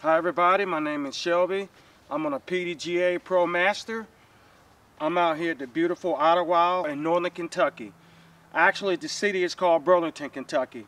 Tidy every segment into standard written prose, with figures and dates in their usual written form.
Hi everybody, my name is Shelby. I'm on a PDGA Pro Master. I'm out here at the beautiful Idlewild in northern Kentucky. Actually, the city is called Burlington, Kentucky.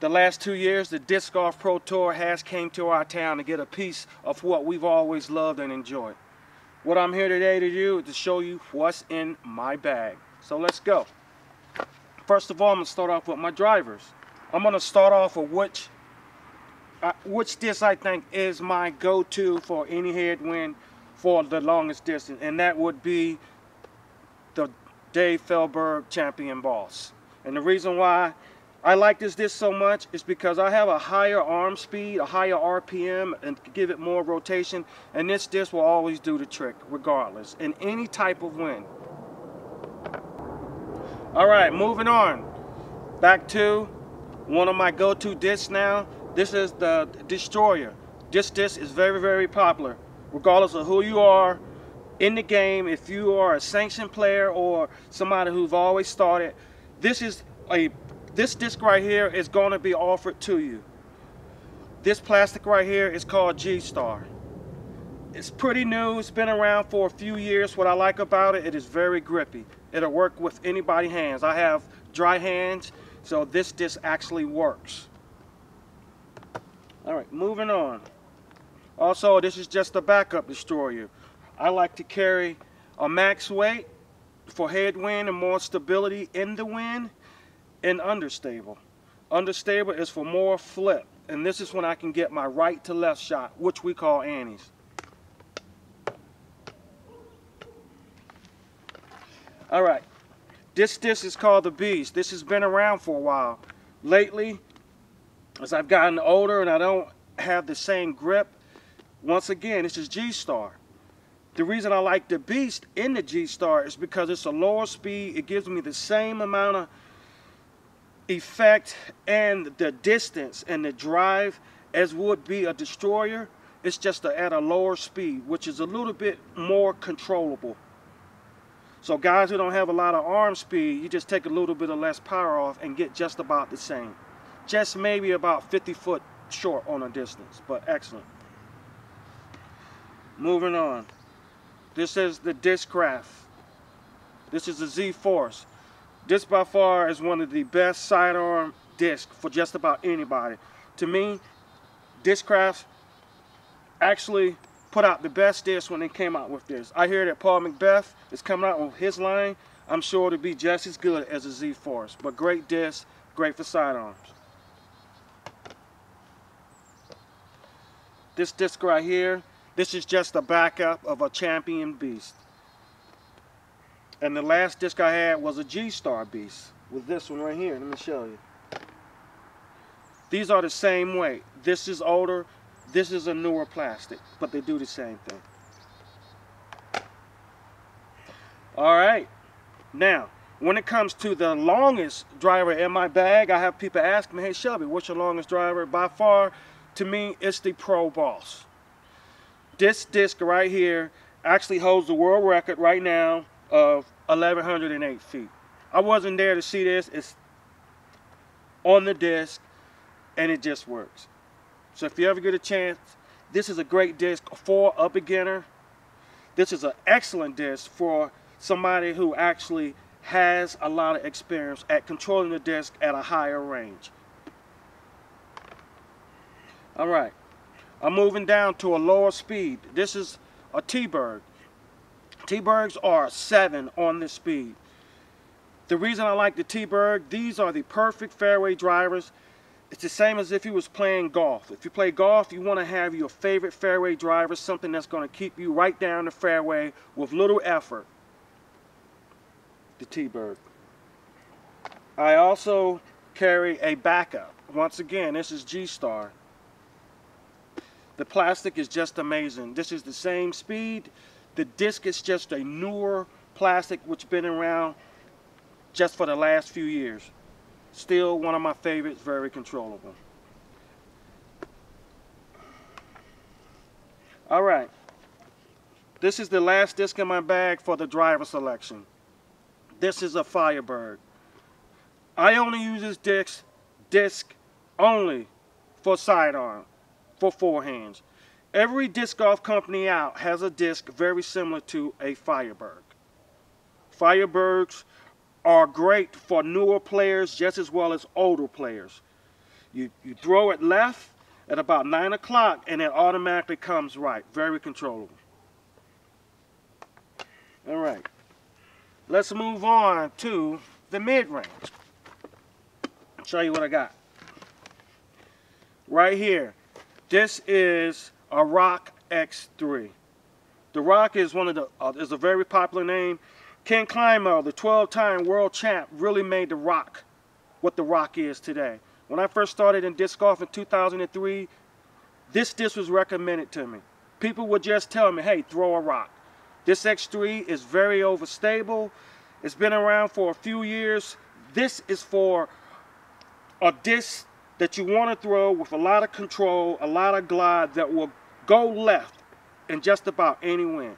The last 2 years, the Disc Golf Pro Tour has came to our town to get a piece of what we've always loved and enjoyed. What I'm here today to do is to show you what's in my bag. So let's go. First of all, I'm going to start off with my drivers. I'm going to start off with which disc I think is my go-to for any headwind for the longest distance, and that would be the Dave Feldberg Champion Boss. And the reason why I like this disc so much is because I have a higher arm speed, a higher RPM, and give it more rotation, and this disc will always do the trick regardless in any type of wind. Alright, moving on back to one of my go-to discs now. This is the Destroyer. This disc is very, very popular regardless of who you are in the game. If you are a sanctioned player or somebody who's always started, this disc right here is going to be offered to you. This plastic right here is called G-Star. It's pretty new. It's been around for a few years. What I like about it, it is very grippy. It'll work with anybody's hands. I have dry hands, so this disc actually works. Alright, moving on. Also, this is just a backup Destroyer. I like to carry a max weight for headwind and more stability in the wind, and understable. Understable is for more flip, and this is when I can get my right to left shot, which we call anties. Alright, this disc is called the Beast. This has been around for a while. Lately, as I've gotten older and I don't have the same grip, once again, this is G-Star. The reason I like the Beast in the G-Star is because it's a lower speed. It gives me the same amount of effect and the distance and the drive as would be a Destroyer. It's just at a lower speed, which is a little bit more controllable. So guys who don't have a lot of arm speed, you just take a little bit of less power off and get just about the same. Just maybe about 50 foot short on a distance, but excellent. Moving on. This is the Discraft. This is the Z-Force. This by far is one of the best sidearm discs for just about anybody. To me, Discraft actually put out the best disc when they came out with this. I hear that Paul Macbeth is coming out with his line. I'm sure it'll be just as good as a Z-Force, but great disc, great for sidearms. This disc right here, this is just a backup of a Champion Beast. And the last disc I had was a G-Star Beast with this one right here. Let me show you. These are the same weight. This is older, this is a newer plastic, but they do the same thing. Alright, now when it comes to the longest driver in my bag, I have people ask me, hey Shelby, what's your longest driver? By far, to me, it's the Pro Boss. This disc right here actually holds the world record right now of 1,108 feet. I wasn't there to see this. It's on the disc, and it just works. So if you ever get a chance, this is a great disc for a beginner. This is an excellent disc for somebody who actually has a lot of experience at controlling the disc at a higher range. Alright, I'm moving down to a lower speed. This is a T-Berg. T-Bergs are 7 on this speed. The reason I like the T-Berg, these are the perfect fairway drivers. It's the same as if you was playing golf. If you play golf, you want to have your favorite fairway driver, something that's going to keep you right down the fairway with little effort. The T-Berg. I also carry a backup. Once again, this is G-Star. The plastic is just amazing. This is the same speed. The disc is just a newer plastic which been around just for the last few years. Still one of my favorites, very controllable. Alright, this is the last disc in my bag for the driver selection. This is a Firebird. I only use this disc only for sidearm, for forehands. Every disc golf company out has a disc very similar to a Firebird. Firebirds are great for newer players just as well as older players. You throw it left at about 9 o'clock and it automatically comes right. Very controllable. All right. Let's move on to the mid-range. I'll show you what I got. Right here. This is a Rock X3. The Rock is one of the is a very popular name. Ken Climo, the 12-time world champ, really made the Rock what the Rock is today. When I first started in disc golf in 2003, this disc was recommended to me. People would just tell me, hey, throw a Rock. This X3 is very overstable. It's been around for a few years. This is for a disc that you want to throw with a lot of control, a lot of glide that will go left in just about any wind.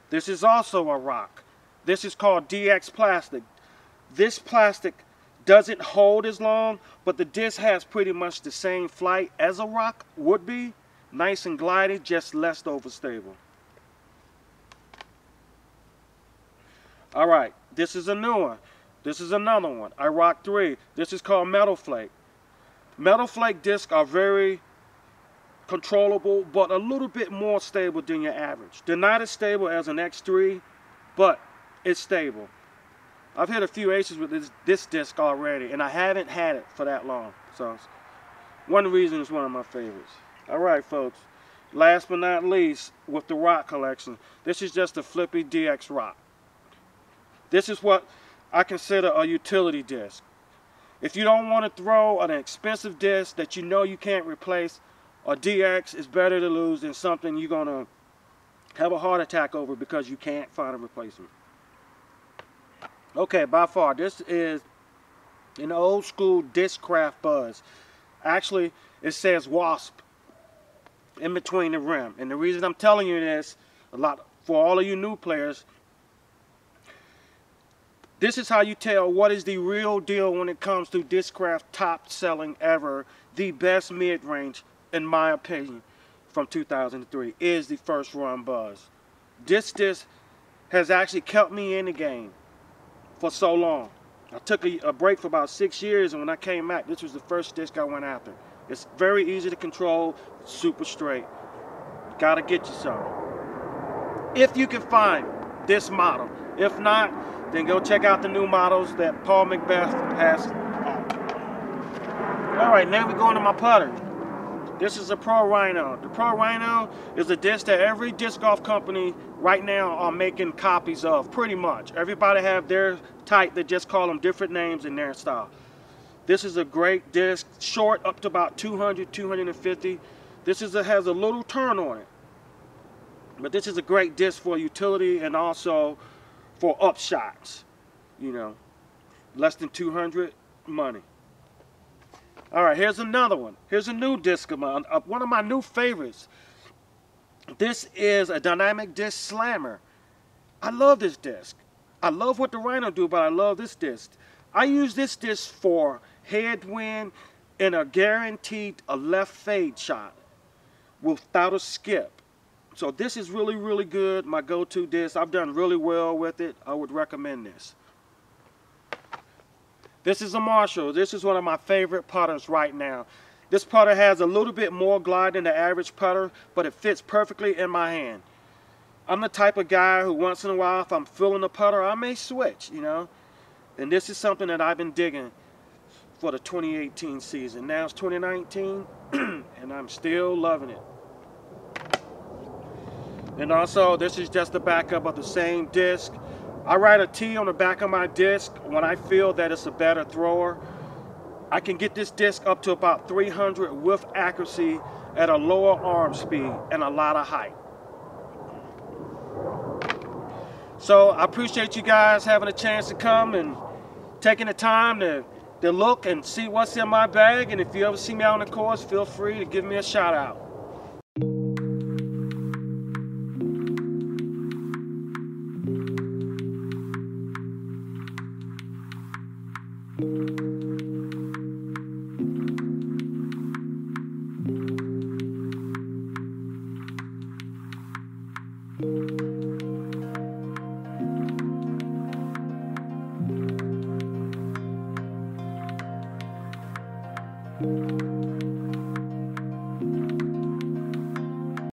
This is also a Rock. This is called DX plastic. This plastic doesn't hold as long, but the disc has pretty much the same flight as a Rock would be. Nice and gliding, just less overstable. Alright, this is a new one. This is another one, a Rock 3. This is called Metal Flake. Metal Flake discs are very controllable, but a little bit more stable than your average. They're not as stable as an X3, but it's stable. I've hit a few aces with this disc already, and I haven't had it for that long. So one reason it's one of my favorites. All right, folks. Last but not least, with the Rock collection, this is just a Flippy DX Rock. This is what I consider a utility disc. If you don't want to throw an expensive disc that you know you can't replace, a DX is better to lose than something you're going to have a heart attack over because you can't find a replacement. Okay, by far, this is an old school Discraft Buzz. Actually, it says Wasp in between the rim. And the reason I'm telling you this, for all of you new players, this is how you tell what is the real deal when it comes to Discraft top selling ever. The best mid-range, in my opinion, from 2003 is the First Run Buzz. This disc has actually kept me in the game for so long. I took a break for about 6 years, and when I came back, this was the first disc I went after. It's very easy to control, super straight. Gotta get you some. If you can find this model. If not, then go check out the new models that Paul Macbeth has. Alright, now we're going to my putter. This is a Pro Rhino. The Pro Rhino is a disc that every disc golf company right now are making copies of, pretty much. Everybody have their type, they just call them different names in their style. This is a great disc, short up to about 200, 250. This has a little turn on it. But this is a great disc for utility and also for up shots. You know, less than 200, money. All right, here's another one. Here's a new disc of mine, one of my new favorites. This is a dynamic disc slammer. I love this disc. I love what the Rhino do, but I love this disc. I use this disc for headwind and a guaranteed left fade shot without a skip. So this is really, really good. My go-to disc. I've done really well with it. I would recommend this. This is a Marshall. This is one of my favorite putters right now. This putter has a little bit more glide than the average putter, but it fits perfectly in my hand. I'm the type of guy who once in a while, if I'm feeling the putter, I may switch, you know. And this is something that I've been digging for the 2018 season. Now it's 2019, and I'm still loving it. And also, this is just the backup of the same disc. I write a T on the back of my disc when I feel that it's a better thrower. I can get this disc up to about 300 with accuracy at a lower arm speed and a lot of height. So I appreciate you guys having a chance to come and taking the time to look and see what's in my bag. And if you ever see me out on the course, feel free to give me a shout out. you.